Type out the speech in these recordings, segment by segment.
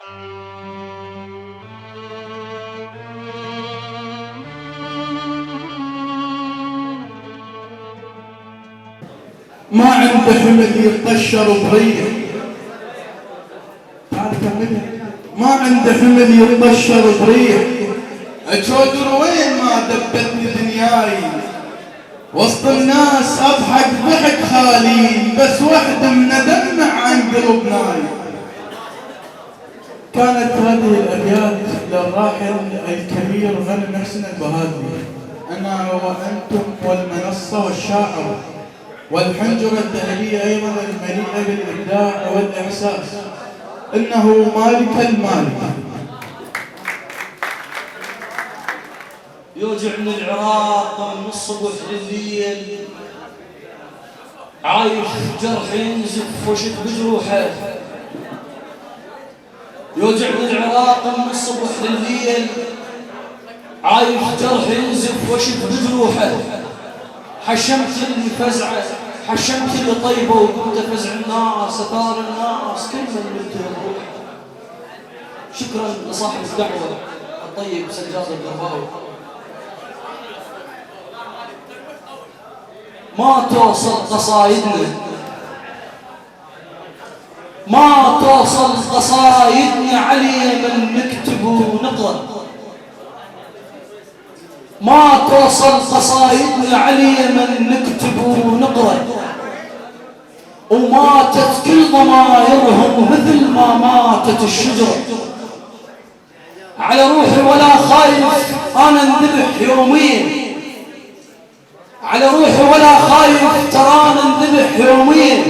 ما عنده حمل يطشر بريه، ما عنده حمل يطشر بريه، اجودر وين ما دبتني دنياي، وسط الناس اضحك ضحك خالي، بس وحده من دمع عن قلب ناي. كانت هذه الابيات للراحل الكبير غنم محسن البهادلي. انا وانتم والمنصه والشاعر والحنجره الذهبيه ايضا المليئه بالابداع والاحساس، انه مالك المالك. يوجع من العراق من الصبح لليل، عايش جرح ينزف وشك بجروحه. يوجع من العراق من الصبح لليل، عايش جرح ينزف وشك بجروحه. حشمت الفزعه، حشمت اللي طيبه وقلت فزع الناس، اثار الناس كل من قلت يروح. شكرا لصاحب الدعوه الطيب سجاد القرباوي. ما توصل قصايدنا، ما توصل قصايدنا علي من نكتب ونقرأ، ما توصل قصايدنا علي من نكتب ونقرأ. وماتت كل ضمايرهم مثل ما ماتت الشجرة. على روحي ولا خايف أنا انذبح يومين، على روحي ولا خايف ترانا انذبح يومين.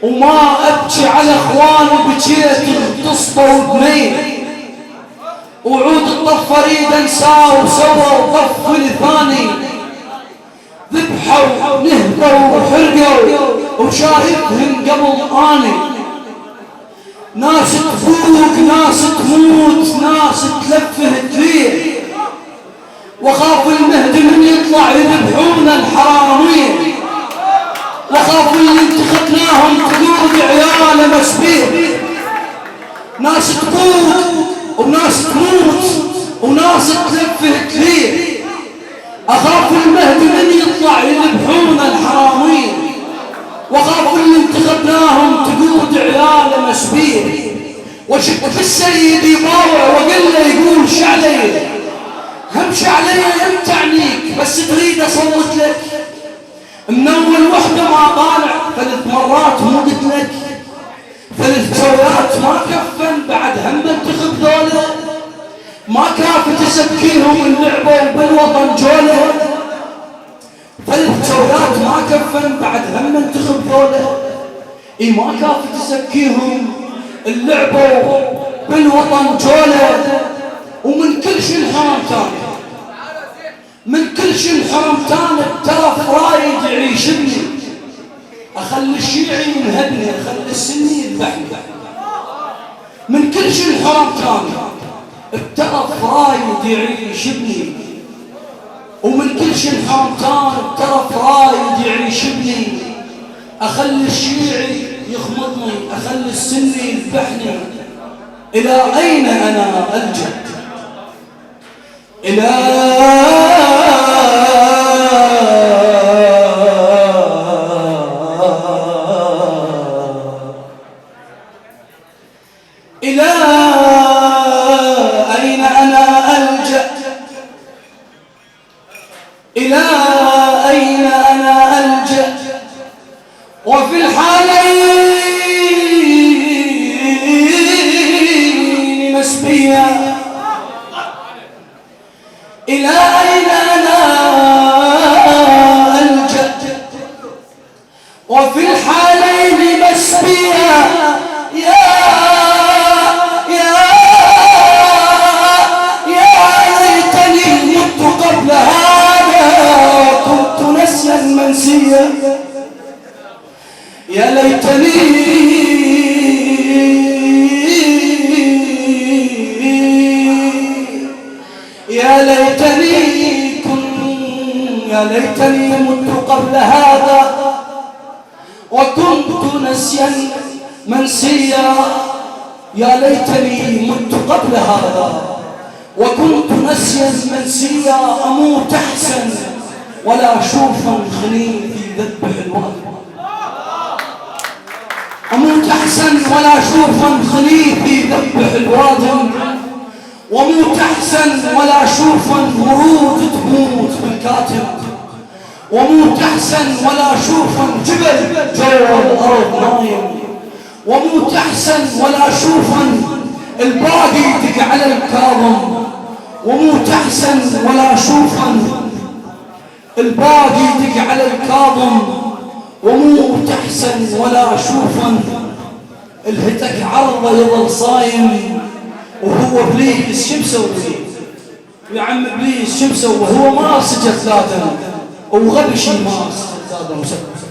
وما ابكي على اخواني بجيت اغتصبوا بنين. وعود الطف اريد انساه وسووا طف لثاني. ذبحوا نهبوا وحرقوا وشايفهم قبل اني. ناس تفوق ناس تموت ناس تلفه تليه. وخاف المهدي من يطلع يذبحون الحرامين. وخاف اللي انتخبناهم قلوب عيال مسبيه. ناس تفوق وناس تموت وناس تلفه تليه. اخاف المهدي من يطلع يذبحون الحرامين. وخاف اللي انتخبناهم تقود عيال مسبيه. وشفت السيد يباوع وقال له يقول شعلي همشي علي يمتعنيك، بس تريد اصوت لك من اول وحده ما طالع 3 مرات مو قلت لك 3 ثورات ما كفن بعد هم انتخب ذولا. ما كافي تسكيهم اللعبه بالوطن جوله. 3 ثورات ما كفن بعد هم انتخب ذولا. اي ما كافي تسكيهم اللعبه بالوطن جوله. ومن كل شي الحرام تاني، من كل شي الحرام تاني بترف رايد يعيشني. اخلي الشيعي ينهدني، اخلي السني يذبحني. من كل شي الحرام تاني بترف رايد يعيشني. ومن كل شي الحرام تاني بترف رايد يعيشني. اخلي الشيعي يخمضني، اخلي السني يذبحني. الى اين انا الجا؟ إلى أين أنا ألجأ؟ إلى أين أنا ألجأ؟ وفي الحالين مسبيا. إلى أين أنا ألجأ؟ وفي الحالين مسبيا. يا ليتني مت قبل هذا كنت نسيا منسيا. يا ليتني يا ليتني مت قبل هذا وكنت نسيا منسيا. يا ليتني مت قبل هذا وكنت نسيا منسيا، أموت أحسن ولا أشوفا خلي في ذبح الوادي، أموت أحسن ولا أشوفا خلي في ذبح الوادي، وموت أحسن ولا أشوفا ورود تموت بالكاتب، وموت أحسن ولا أشوفا جبل جوا الأرض نايم، وموت أحسن ولا أشوفا الباقي يدق على الكاظم، وموت أحسن ولا أشوفا الباقي يدق على الكاظم، وموت أحسن ولا أشوفا الهتك عرضه يظل صايم، وهو ابليس شو مسوي؟ يا عم ابليس شو مسوي؟ هو ما سجد ذاته وغبي شي ما سجد ذاته.